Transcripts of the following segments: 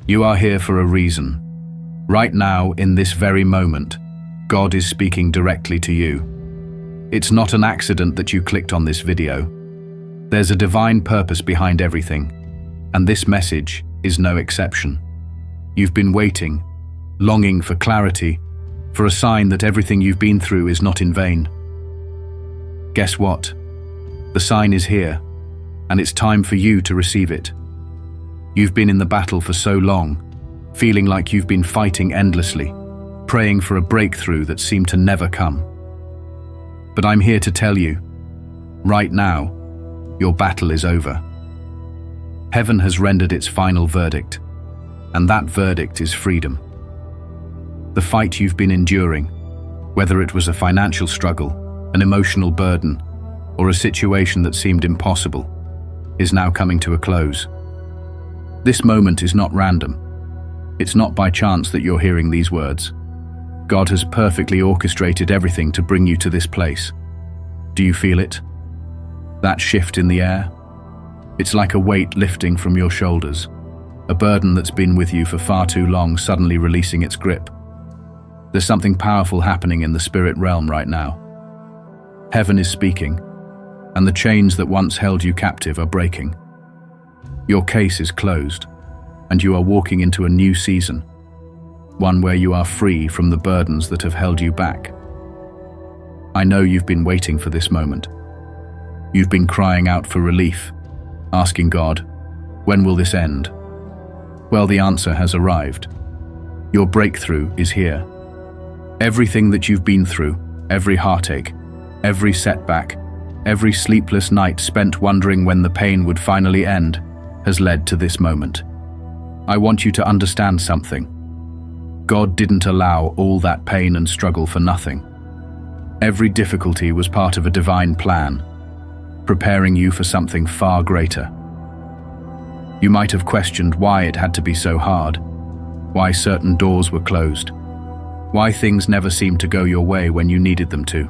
You are here for a reason. Right now, in this very moment, God is speaking directly to you. It's not an accident that you clicked on this video. There's a divine purpose behind everything, and this message is no exception. You've been waiting, longing for clarity, for a sign that everything you've been through is not in vain. Guess what? The sign is here, and it's time for you to receive it. You've been in the battle for so long, feeling like you've been fighting endlessly, praying for a breakthrough that seemed to never come. But I'm here to tell you, right now, your battle is over. Heaven has rendered its final verdict, and that verdict is freedom. The fight you've been enduring, whether it was a financial struggle, an emotional burden, or a situation that seemed impossible, is now coming to a close. This moment is not random. It's not by chance that you're hearing these words. God has perfectly orchestrated everything to bring you to this place. Do you feel it? That shift in the air? It's like a weight lifting from your shoulders, a burden that's been with you for far too long suddenly releasing its grip. There's something powerful happening in the spirit realm right now. Heaven is speaking, and the chains that once held you captive are breaking. Your case is closed, and you are walking into a new season, one where you are free from the burdens that have held you back. I know you've been waiting for this moment. You've been crying out for relief, asking God, when will this end? Well, the answer has arrived. Your breakthrough is here. Everything that you've been through, every heartache, every setback, every sleepless night spent wondering when the pain would finally end, has led to this moment. I want you to understand something. God didn't allow all that pain and struggle for nothing. Every difficulty was part of a divine plan, preparing you for something far greater. You might have questioned why it had to be so hard, why certain doors were closed, why things never seemed to go your way when you needed them to.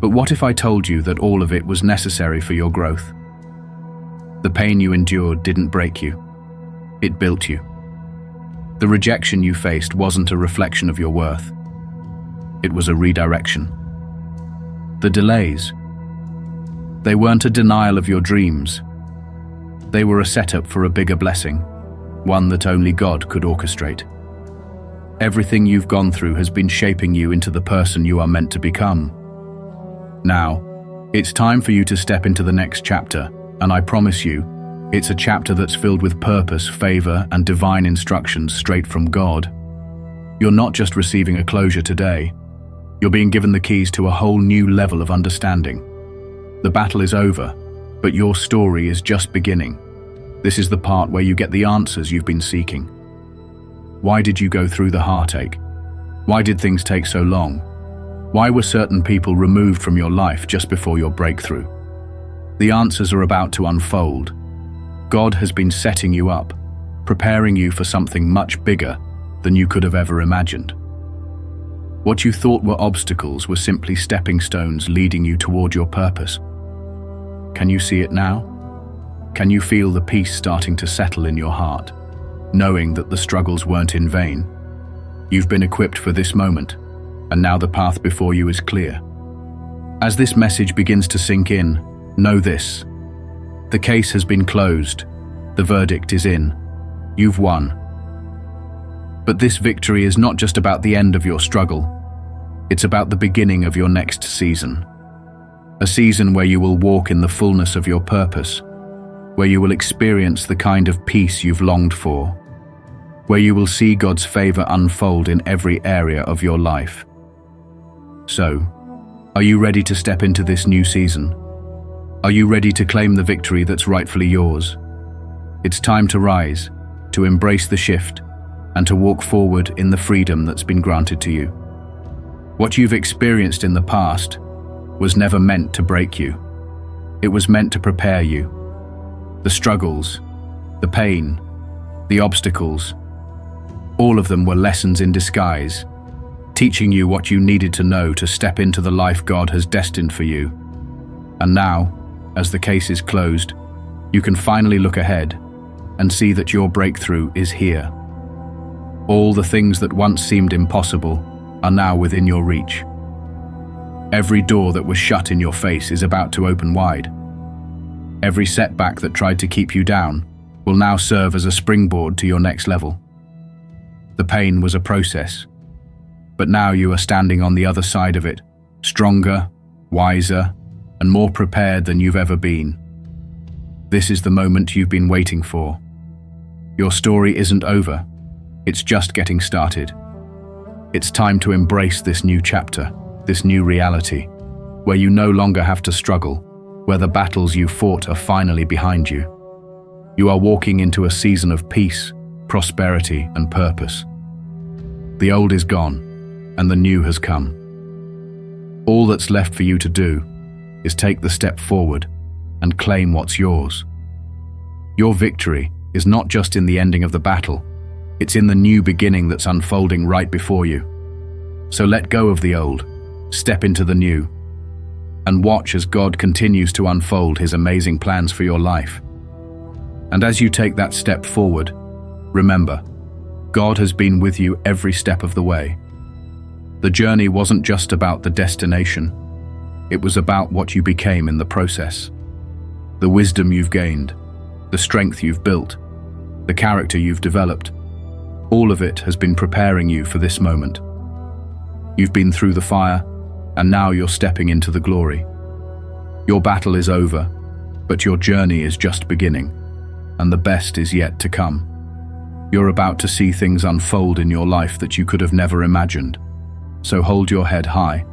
But what if I told you that all of it was necessary for your growth? The pain you endured didn't break you. It built you. The rejection you faced wasn't a reflection of your worth. It was a redirection. The delays, they weren't a denial of your dreams. They were a setup for a bigger blessing, one that only God could orchestrate. Everything you've gone through has been shaping you into the person you are meant to become. Now, it's time for you to step into the next chapter, and I promise you, it's a chapter that's filled with purpose, favor, and divine instructions straight from God. You're not just receiving a closure today, you're being given the keys to a whole new level of understanding. The battle is over, but your story is just beginning. This is the part where you get the answers you've been seeking. Why did you go through the heartache? Why did things take so long? Why were certain people removed from your life just before your breakthrough? The answers are about to unfold. God has been setting you up, preparing you for something much bigger than you could have ever imagined. What you thought were obstacles were simply stepping stones leading you toward your purpose. Can you see it now? Can you feel the peace starting to settle in your heart, knowing that the struggles weren't in vain? You've been equipped for this moment, and now the path before you is clear. As this message begins to sink in, know this. The case has been closed. The verdict is in. You've won. But this victory is not just about the end of your struggle. It's about the beginning of your next season. A season where you will walk in the fullness of your purpose, where you will experience the kind of peace you've longed for, where you will see God's favor unfold in every area of your life. So, are you ready to step into this new season? Are you ready to claim the victory that's rightfully yours? It's time to rise, to embrace the shift, and to walk forward in the freedom that's been granted to you. What you've experienced in the past was never meant to break you. It was meant to prepare you. The struggles, the pain, the obstacles, all of them were lessons in disguise, teaching you what you needed to know to step into the life God has destined for you. And now, as the case is closed, you can finally look ahead, and see that your breakthrough is here. All the things that once seemed impossible are now within your reach. Every door that was shut in your face is about to open wide. Every setback that tried to keep you down will now serve as a springboard to your next level. The pain was a process, but now you are standing on the other side of it, stronger, wiser, and more prepared than you've ever been. This is the moment you've been waiting for. Your story isn't over, it's just getting started. It's time to embrace this new chapter, this new reality, where you no longer have to struggle, where the battles you fought are finally behind you. You are walking into a season of peace, prosperity, and purpose. The old is gone, and the new has come. All that's left for you to do is take the step forward and claim what's yours. Your victory is not just in the ending of the battle, it's in the new beginning that's unfolding right before you. So let go of the old, step into the new, and watch as God continues to unfold His amazing plans for your life. And as you take that step forward, remember, God has been with you every step of the way. The journey wasn't just about the destination, it was about what you became in the process. The wisdom you've gained, the strength you've built, the character you've developed, all of it has been preparing you for this moment. You've been through the fire, and now you're stepping into the glory. Your battle is over, but your journey is just beginning, and the best is yet to come. You're about to see things unfold in your life that you could have never imagined. So hold your head high,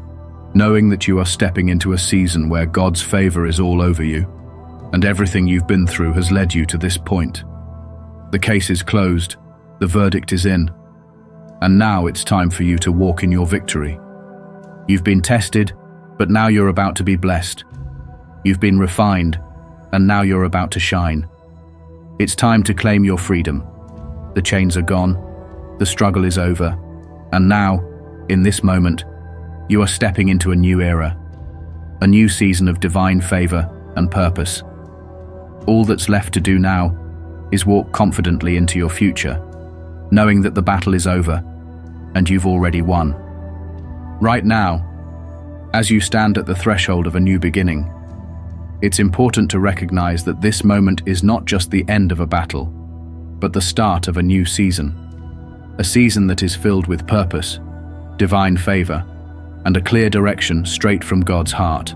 knowing that you are stepping into a season where God's favor is all over you, and everything you've been through has led you to this point. The case is closed, the verdict is in, and now it's time for you to walk in your victory. You've been tested, but now you're about to be blessed. You've been refined, and now you're about to shine. It's time to claim your freedom. The chains are gone, the struggle is over, and now, in this moment, you are stepping into a new era, a new season of divine favor and purpose. All that's left to do now is walk confidently into your future, knowing that the battle is over, and you've already won. Right now, as you stand at the threshold of a new beginning, it's important to recognize that this moment is not just the end of a battle, but the start of a new season. A season that is filled with purpose, divine favor, and a clear direction straight from God's heart.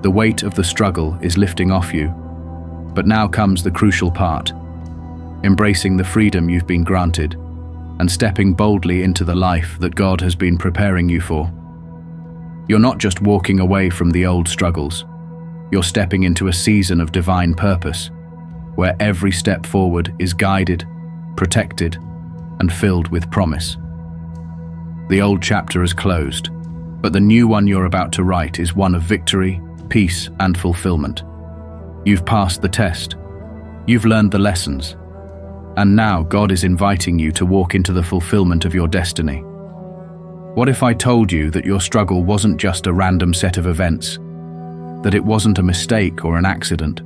The weight of the struggle is lifting off you, but now comes the crucial part: embracing the freedom you've been granted and stepping boldly into the life that God has been preparing you for. You're not just walking away from the old struggles, you're stepping into a season of divine purpose, where every step forward is guided, protected, and filled with promise. The old chapter is closed, but the new one you're about to write is one of victory, peace, and fulfillment. You've passed the test, you've learned the lessons, and now God is inviting you to walk into the fulfillment of your destiny. What if I told you that your struggle wasn't just a random set of events, that it wasn't a mistake or an accident?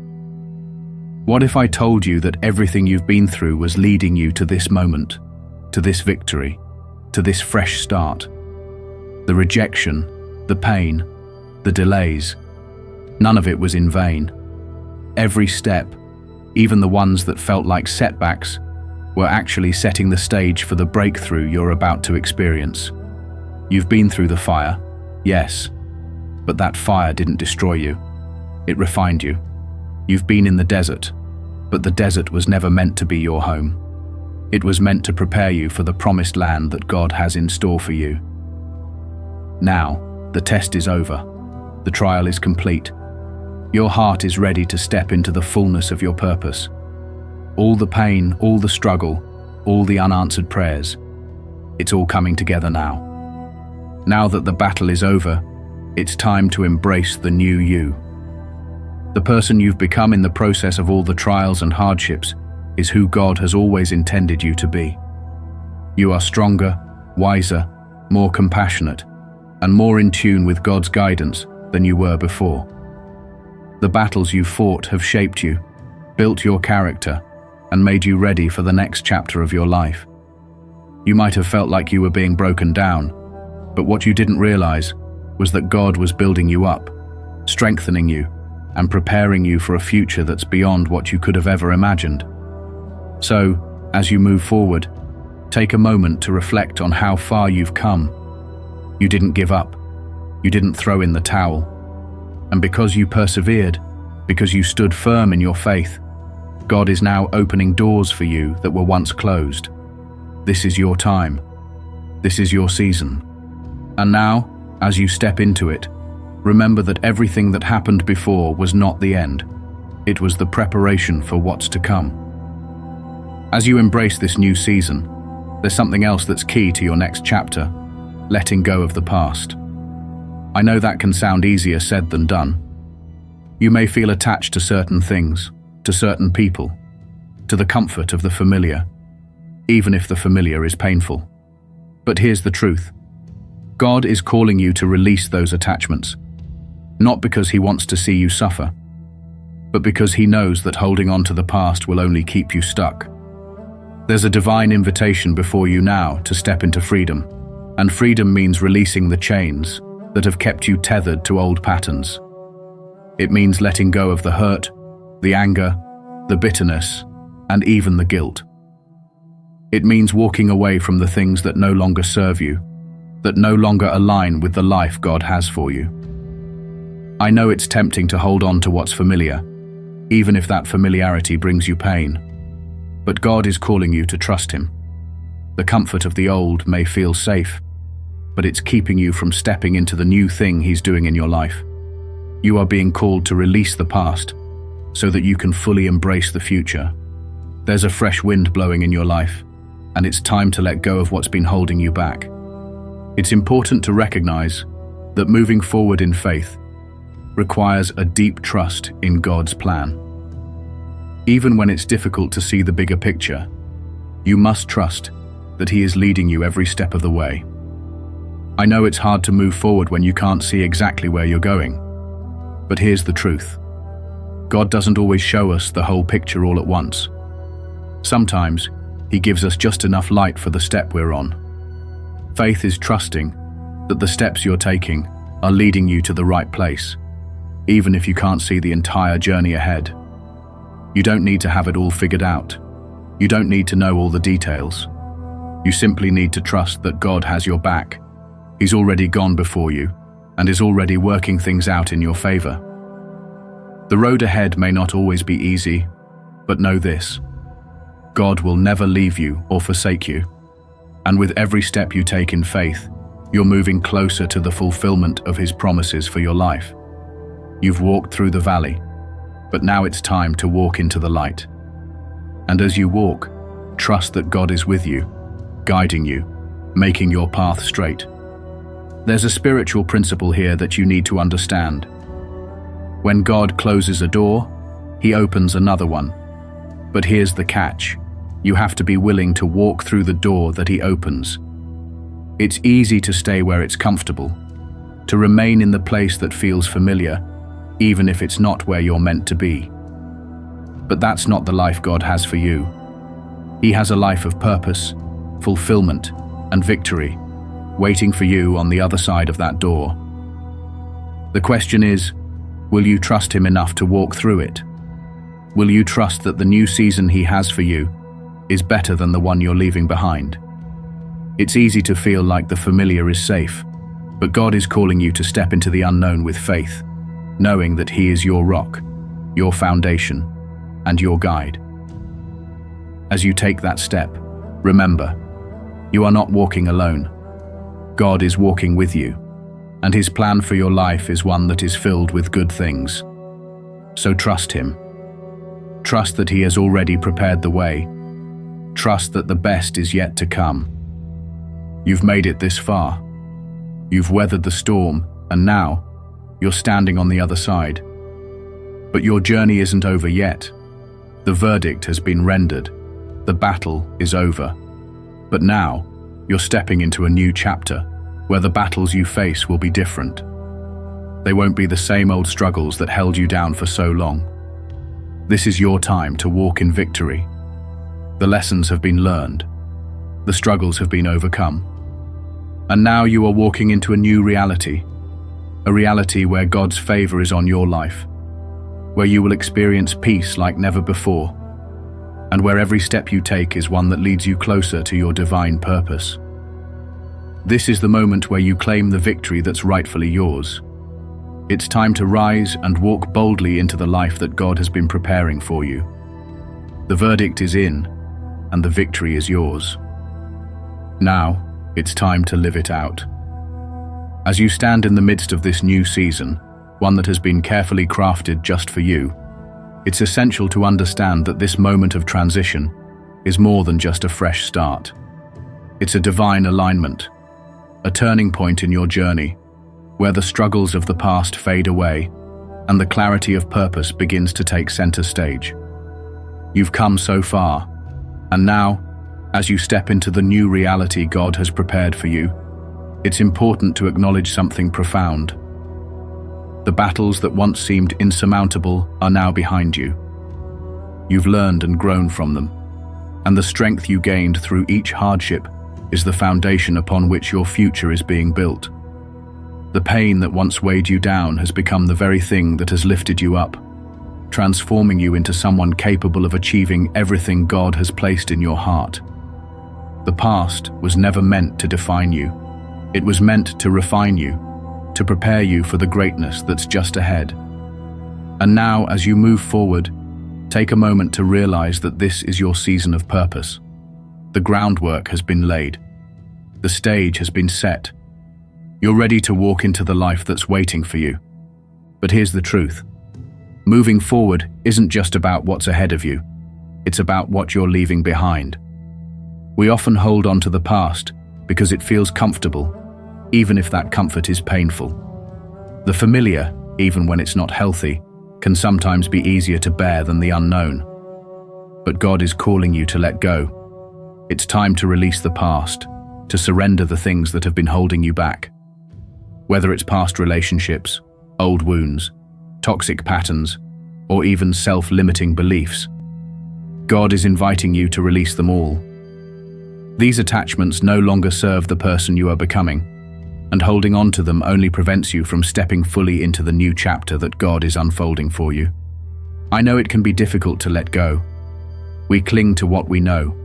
What if I told you that everything you've been through was leading you to this moment, to this victory, to this fresh start? The rejection, the pain, the delays, none of it was in vain. Every step, even the ones that felt like setbacks, were actually setting the stage for the breakthrough you're about to experience. You've been through the fire, yes, but that fire didn't destroy you. It refined you. You've been in the desert, but the desert was never meant to be your home. It was meant to prepare you for the promised land that God has in store for you. Now, the test is over. The trial is complete. Your heart is ready to step into the fullness of your purpose. All the pain, all the struggle, all the unanswered prayers, it's all coming together now. Now that the battle is over, it's time to embrace the new you. The person you've become in the process of all the trials and hardships is who God has always intended you to be. You are stronger, wiser, more compassionate, and more in tune with God's guidance than you were before. The battles you fought have shaped you, built your character, and made you ready for the next chapter of your life. You might have felt like you were being broken down, but what you didn't realize was that God was building you up, strengthening you, and preparing you for a future that's beyond what you could have ever imagined. So, as you move forward, take a moment to reflect on how far you've come. You didn't give up. You didn't throw in the towel. And because you persevered, because you stood firm in your faith, God is now opening doors for you that were once closed. This is your time. This is your season. And now, as you step into it, remember that everything that happened before was not the end. It was the preparation for what's to come. As you embrace this new season, there's something else that's key to your next chapter: letting go of the past. I know that can sound easier said than done. You may feel attached to certain things, to certain people, to the comfort of the familiar, even if the familiar is painful. But here's the truth. God is calling you to release those attachments, not because He wants to see you suffer, but because He knows that holding on to the past will only keep you stuck. There's a divine invitation before you now to step into freedom, and freedom means releasing the chains that have kept you tethered to old patterns. It means letting go of the hurt, the anger, the bitterness, and even the guilt. It means walking away from the things that no longer serve you, that no longer align with the life God has for you. I know it's tempting to hold on to what's familiar, even if that familiarity brings you pain. But God is calling you to trust Him. The comfort of the old may feel safe, but it's keeping you from stepping into the new thing He's doing in your life. You are being called to release the past so that you can fully embrace the future. There's a fresh wind blowing in your life, and it's time to let go of what's been holding you back. It's important to recognize that moving forward in faith requires a deep trust in God's plan. Even when it's difficult to see the bigger picture, you must trust that He is leading you every step of the way. I know it's hard to move forward when you can't see exactly where you're going, but here's the truth. God doesn't always show us the whole picture all at once. Sometimes He gives us just enough light for the step we're on. Faith is trusting that the steps you're taking are leading you to the right place, even if you can't see the entire journey ahead. You don't need to have it all figured out. You don't need to know all the details. You simply need to trust that God has your back. He's already gone before you and is already working things out in your favor. The road ahead may not always be easy, but know this: God will never leave you or forsake you. And with every step you take in faith, you're moving closer to the fulfillment of His promises for your life. You've walked through the valley, but now it's time to walk into the light. And as you walk, trust that God is with you, guiding you, making your path straight. There's a spiritual principle here that you need to understand. When God closes a door, He opens another one. But here's the catch. You have to be willing to walk through the door that He opens. It's easy to stay where it's comfortable, to remain in the place that feels familiar, even if it's not where you're meant to be. But that's not the life God has for you. He has a life of purpose, fulfillment, and victory, waiting for you on the other side of that door. The question is, will you trust Him enough to walk through it? Will you trust that the new season He has for you is better than the one you're leaving behind? It's easy to feel like the familiar is safe, but God is calling you to step into the unknown with faith, knowing that He is your rock, your foundation, and your guide. As you take that step, remember, you are not walking alone. God is walking with you, and His plan for your life is one that is filled with good things. So trust Him. Trust that He has already prepared the way. Trust that the best is yet to come. You've made it this far. You've weathered the storm, and now you're standing on the other side. But your journey isn't over yet. The verdict has been rendered. The battle is over. But now, you're stepping into a new chapter, where the battles you face will be different. They won't be the same old struggles that held you down for so long. This is your time to walk in victory, The lessons have been learned. The struggles have been overcome. And now you are walking into a new reality, a reality where God's favor is on your life, where you will experience peace like never before, and where every step you take is one that leads you closer to your divine purpose. This is the moment where you claim the victory that's rightfully yours. It's time to rise and walk boldly into the life that God has been preparing for you. The verdict is in, and the victory is yours. Now, it's time to live it out. As you stand in the midst of this new season, one that has been carefully crafted just for you, it's essential to understand that this moment of transition is more than just a fresh start. It's a divine alignment, a turning point in your journey, where the struggles of the past fade away and the clarity of purpose begins to take center stage. You've come so far, and now, as you step into the new reality God has prepared for you, it's important to acknowledge something profound. The battles that once seemed insurmountable are now behind you. You've learned and grown from them, and the strength you gained through each hardship is the foundation upon which your future is being built. The pain that once weighed you down has become the very thing that has lifted you up, transforming you into someone capable of achieving everything God has placed in your heart. The past was never meant to define you. It was meant to refine you, to prepare you for the greatness that's just ahead. And now, as you move forward, take a moment to realize that this is your season of purpose. The groundwork has been laid. The stage has been set. You're ready to walk into the life that's waiting for you. But here's the truth. Moving forward isn't just about what's ahead of you. It's about what you're leaving behind. We often hold on to the past because it feels comfortable, even if that comfort is painful. The familiar, even when it's not healthy, can sometimes be easier to bear than the unknown. But God is calling you to let go. It's time to release the past, to surrender the things that have been holding you back. Whether it's past relationships, old wounds, toxic patterns, or even self-limiting beliefs, God is inviting you to release them all. These attachments no longer serve the person you are becoming, and holding on to them only prevents you from stepping fully into the new chapter that God is unfolding for you. I know it can be difficult to let go. We cling to what we know,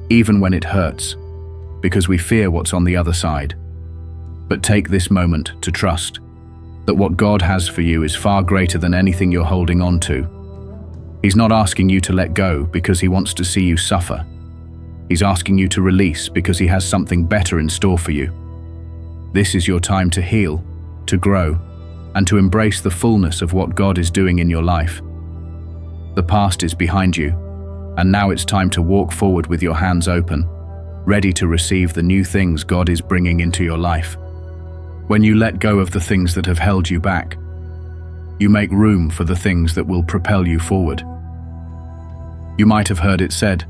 even when it hurts, because we fear what's on the other side. But take this moment to trust that what God has for you is far greater than anything you're holding on to. He's not asking you to let go because He wants to see you suffer. He's asking you to release because He has something better in store for you. This is your time to heal, to grow, and to embrace the fullness of what God is doing in your life. The past is behind you, and now it's time to walk forward with your hands open, ready to receive the new things God is bringing into your life. When you let go of the things that have held you back, you make room for the things that will propel you forward. You might have heard it said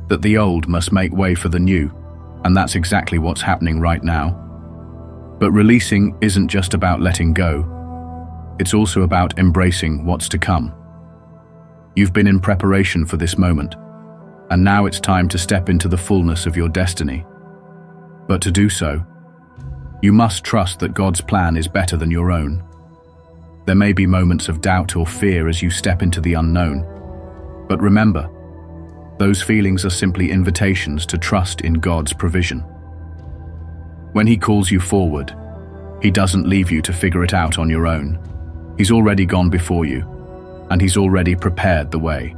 that the old must make way for the new, and that's exactly what's happening right now. But releasing isn't just about letting go. It's also about embracing what's to come. You've been in preparation for this moment, and now it's time to step into the fullness of your destiny. But to do so, you must trust that God's plan is better than your own. There may be moments of doubt or fear as you step into the unknown, but remember, those feelings are simply invitations to trust in God's provision. When He calls you forward, He doesn't leave you to figure it out on your own. He's already gone before you, and He's already prepared the way.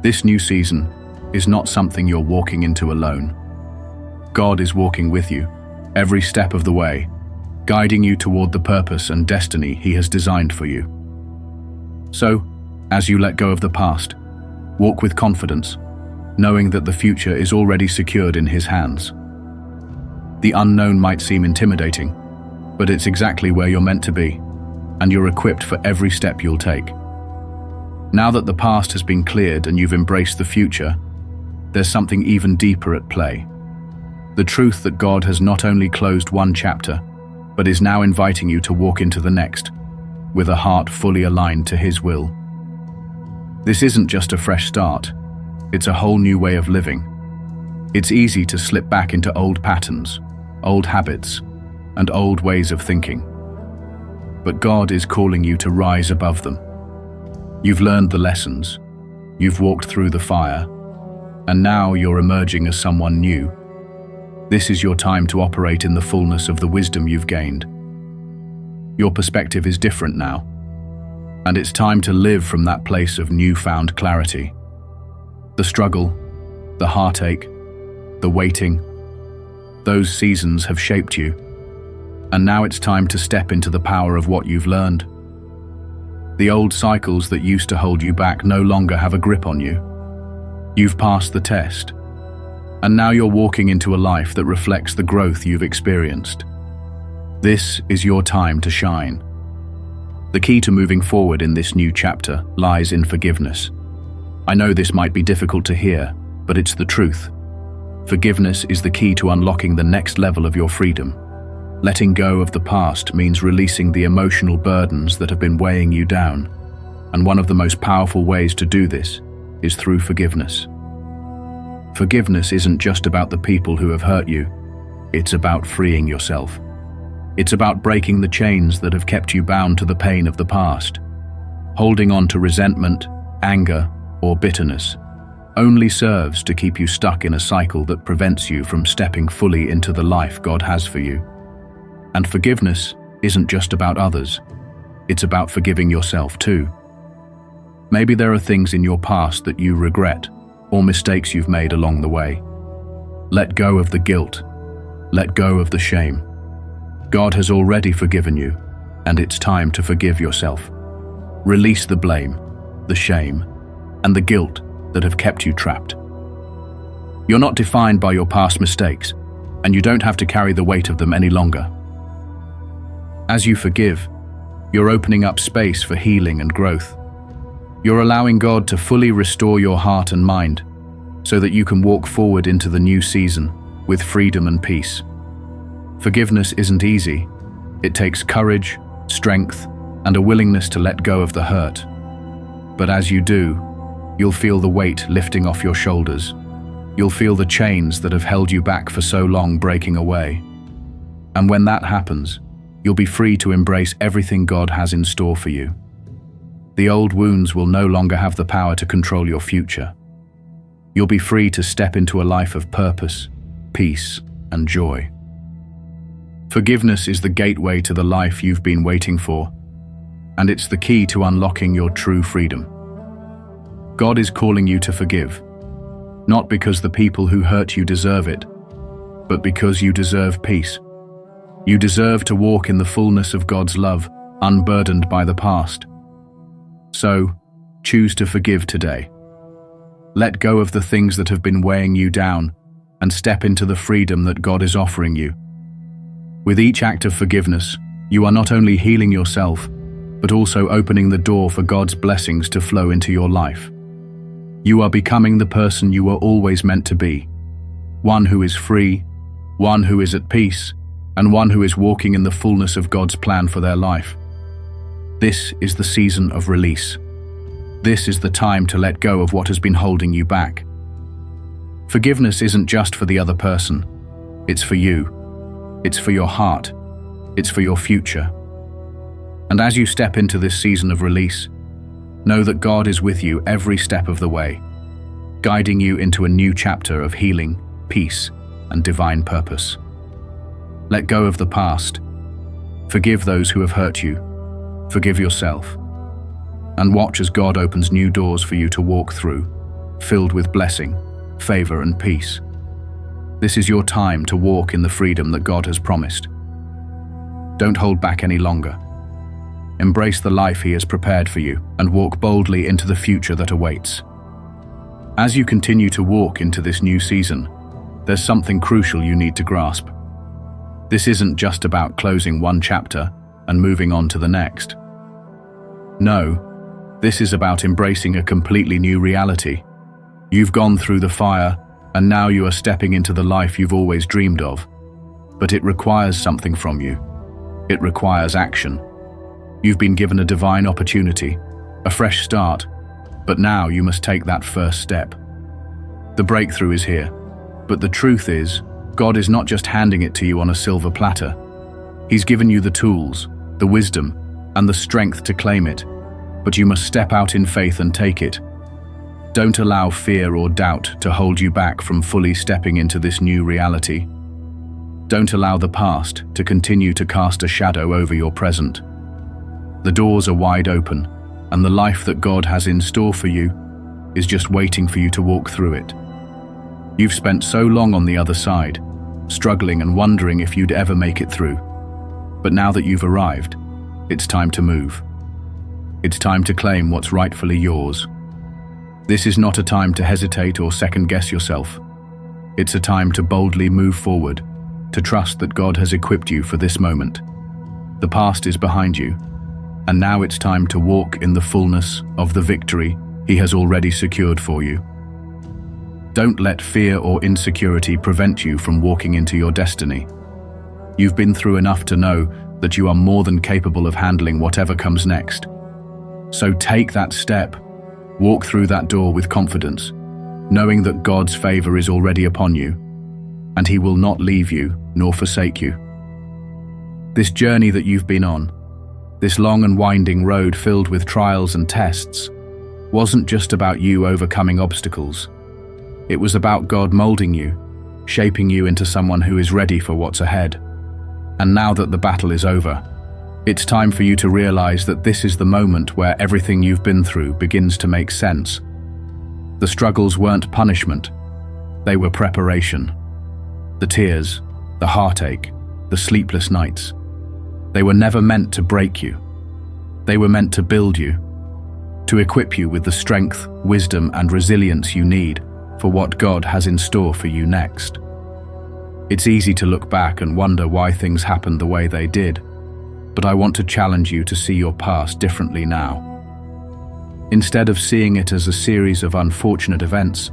This new season is not something you're walking into alone. God is walking with you, every step of the way, guiding you toward the purpose and destiny He has designed for you. So, as you let go of the past, walk with confidence, knowing that the future is already secured in His hands. The unknown might seem intimidating, but it's exactly where you're meant to be, and you're equipped for every step you'll take. Now that the past has been cleared and you've embraced the future, there's something even deeper at play. The truth that God has not only closed one chapter, but is now inviting you to walk into the next, with a heart fully aligned to His will. This isn't just a fresh start, It's a whole new way of living. It's easy to slip back into old patterns, old habits, and old ways of thinking. But God is calling you to rise above them. You've learned the lessons, you've walked through the fire, and now you're emerging as someone new. This is your time to operate in the fullness of the wisdom you've gained. Your perspective is different now, and it's time to live from that place of newfound clarity. The struggle, the heartache, the waiting, those seasons have shaped you, and now it's time to step into the power of what you've learned. The old cycles that used to hold you back no longer have a grip on you. You've passed the test, and now you're walking into a life that reflects the growth you've experienced. This is your time to shine. The key to moving forward in this new chapter lies in forgiveness. I know this might be difficult to hear, but it's the truth. Forgiveness is the key to unlocking the next level of your freedom. Letting go of the past means releasing the emotional burdens that have been weighing you down, and one of the most powerful ways to do this is through forgiveness. Forgiveness isn't just about the people who have hurt you, it's about freeing yourself. It's about breaking the chains that have kept you bound to the pain of the past. Holding on to resentment, anger, or bitterness only serves to keep you stuck in a cycle that prevents you from stepping fully into the life God has for you. And forgiveness isn't just about others, it's about forgiving yourself too. Maybe there are things in your past that you regret, or mistakes you've made along the way. Let go of the guilt, let go of the shame. God has already forgiven you, and it's time to forgive yourself. Release the blame, the shame, and the guilt that have kept you trapped. You're not defined by your past mistakes, and you don't have to carry the weight of them any longer. As you forgive, you're opening up space for healing and growth. You're allowing God to fully restore your heart and mind so that you can walk forward into the new season with freedom and peace. Forgiveness isn't easy. It takes courage, strength, and a willingness to let go of the hurt. But as you do, you'll feel the weight lifting off your shoulders. You'll feel the chains that have held you back for so long breaking away. And when that happens, you'll be free to embrace everything God has in store for you. The old wounds will no longer have the power to control your future. You'll be free to step into a life of purpose, peace, and joy. Forgiveness is the gateway to the life you've been waiting for, and it's the key to unlocking your true freedom. God is calling you to forgive, not because the people who hurt you deserve it, but because you deserve peace. You deserve to walk in the fullness of God's love, unburdened by the past. So, choose to forgive today. Let go of the things that have been weighing you down and step into the freedom that God is offering you. With each act of forgiveness, you are not only healing yourself, but also opening the door for God's blessings to flow into your life. You are becoming the person you were always meant to be, one who is free, one who is at peace, and one who is walking in the fullness of God's plan for their life. This is the season of release. This is the time to let go of what has been holding you back. Forgiveness isn't just for the other person. It's for you. It's for your heart. It's for your future. And as you step into this season of release, know that God is with you every step of the way, guiding you into a new chapter of healing, peace, and divine purpose. Let go of the past. Forgive those who have hurt you. Forgive yourself. And watch as God opens new doors for you to walk through, filled with blessing, favor, and peace. This is your time to walk in the freedom that God has promised. Don't hold back any longer. Embrace the life He has prepared for you and walk boldly into the future that awaits. As you continue to walk into this new season, there's something crucial you need to grasp. This isn't just about closing one chapter and moving on to the next. No, this is about embracing a completely new reality. You've gone through the fire, and now you are stepping into the life you've always dreamed of. But it requires something from you. It requires action. You've been given a divine opportunity, a fresh start, but now you must take that first step. The breakthrough is here. But the truth is, God is not just handing it to you on a silver platter. He's given you the tools, the wisdom, and the strength to claim it. But you must step out in faith and take it. Don't allow fear or doubt to hold you back from fully stepping into this new reality. Don't allow the past to continue to cast a shadow over your present. The doors are wide open, and the life that God has in store for you is just waiting for you to walk through it. You've spent so long on the other side, struggling and wondering if you'd ever make it through. But now that you've arrived, it's time to move. It's time to claim what's rightfully yours. This is not a time to hesitate or second-guess yourself. It's a time to boldly move forward, to trust that God has equipped you for this moment. The past is behind you, and now it's time to walk in the fullness of the victory He has already secured for you. Don't let fear or insecurity prevent you from walking into your destiny. You've been through enough to know that you are more than capable of handling whatever comes next. So take that step. Walk through that door with confidence, knowing that God's favor is already upon you, and He will not leave you nor forsake you. This journey that you've been on, this long and winding road filled with trials and tests, wasn't just about you overcoming obstacles. It was about God molding you, shaping you into someone who is ready for what's ahead. And now that the battle is over, it's time for you to realize that this is the moment where everything you've been through begins to make sense. The struggles weren't punishment, they were preparation. The tears, the heartache, the sleepless nights, they were never meant to break you. They were meant to build you, to equip you with the strength, wisdom, and resilience you need for what God has in store for you next. It's easy to look back and wonder why things happened the way they did, but I want to challenge you to see your past differently now. Instead of seeing it as a series of unfortunate events,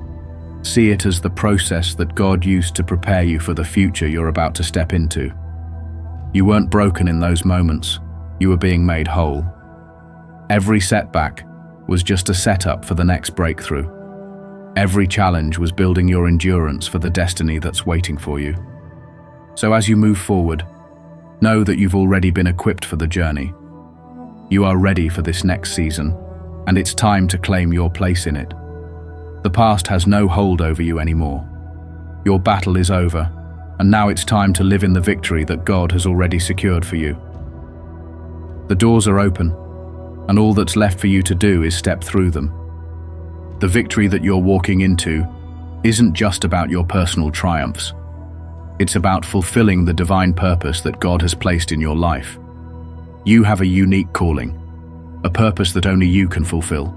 see it as the process that God used to prepare you for the future you're about to step into. You weren't broken in those moments, you were being made whole. Every setback was just a setup for the next breakthrough. Every challenge was building your endurance for the destiny that's waiting for you. So as you move forward, know that you've already been equipped for the journey. You are ready for this next season, and it's time to claim your place in it. The past has no hold over you anymore. Your battle is over, and now it's time to live in the victory that God has already secured for you. The doors are open, and all that's left for you to do is step through them. The victory that you're walking into isn't just about your personal triumphs. It's about fulfilling the divine purpose that God has placed in your life. You have a unique calling, a purpose that only you can fulfill.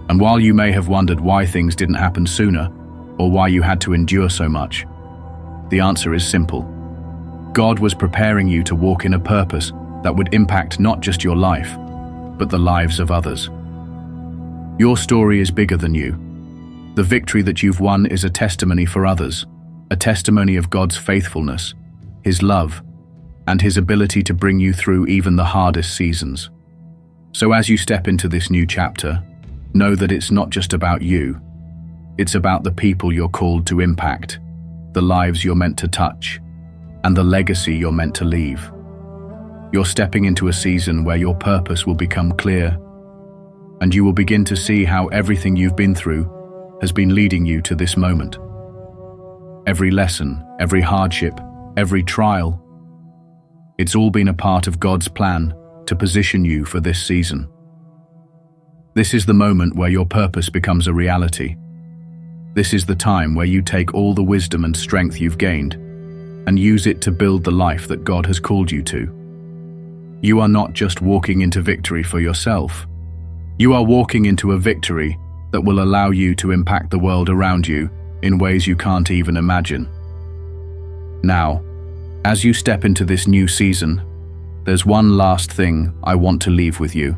And while you may have wondered why things didn't happen sooner, or why you had to endure so much, the answer is simple. God was preparing you to walk in a purpose that would impact not just your life, but the lives of others. Your story is bigger than you. The victory that you've won is a testimony for others, a testimony of God's faithfulness, His love, and His ability to bring you through even the hardest seasons. So as you step into this new chapter, know that it's not just about you. It's about the people you're called to impact, the lives you're meant to touch, and the legacy you're meant to leave. You're stepping into a season where your purpose will become clear, and you will begin to see how everything you've been through has been leading you to this moment. Every lesson, every hardship, every trial, it's all been a part of God's plan to position you for this season. This is the moment where your purpose becomes a reality. This is the time where you take all the wisdom and strength you've gained and use it to build the life that God has called you to. You are not just walking into victory for yourself. You are walking into a victory that will allow you to impact the world around you in ways you can't even imagine. Now, as you step into this new season, there's one last thing I want to leave with you.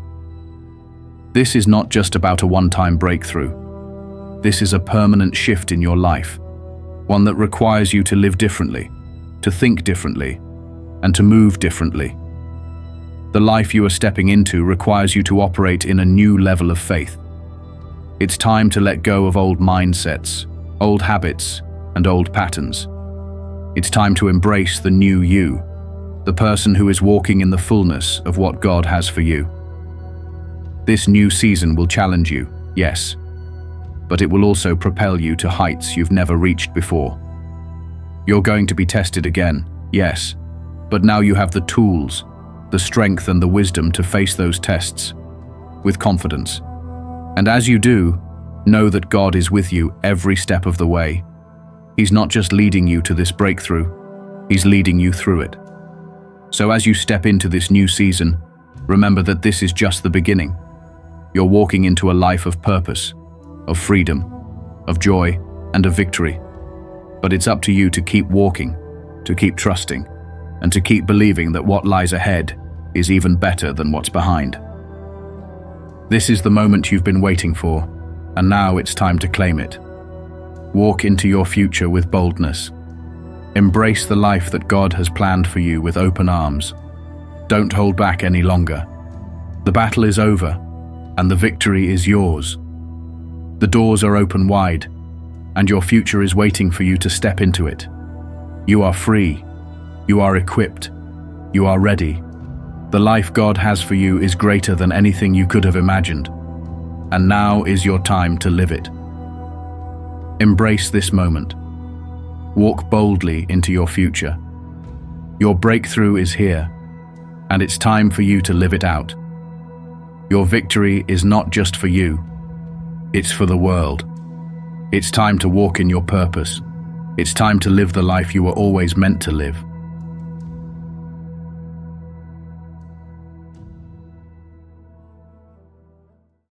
This is not just about a one-time breakthrough. This is a permanent shift in your life, one that requires you to live differently, to think differently, and to move differently. The life you are stepping into requires you to operate in a new level of faith. It's time to let go of old mindsets, old habits, and old patterns. It's time to embrace the new you, the person who is walking in the fullness of what God has for you. This new season will challenge you, yes, but it will also propel you to heights you've never reached before. You're going to be tested again, yes, but now you have the tools, the strength and the wisdom to face those tests with confidence. And as you do, know that God is with you every step of the way. He's not just leading you to this breakthrough, He's leading you through it. So as you step into this new season, remember that this is just the beginning. You're walking into a life of purpose, of freedom, of joy, and of victory. But it's up to you to keep walking, to keep trusting, and to keep believing that what lies ahead is even better than what's behind. This is the moment you've been waiting for, and now it's time to claim it. Walk into your future with boldness. Embrace the life that God has planned for you with open arms. Don't hold back any longer. The battle is over, and the victory is yours. The doors are open wide, and your future is waiting for you to step into it. You are free. You are equipped. You are ready. The life God has for you is greater than anything you could have imagined, and now is your time to live it. Embrace this moment. Walk boldly into your future. Your breakthrough is here, and it's time for you to live it out. Your victory is not just for you, it's for the world. It's time to walk in your purpose. It's time to live the life you were always meant to live.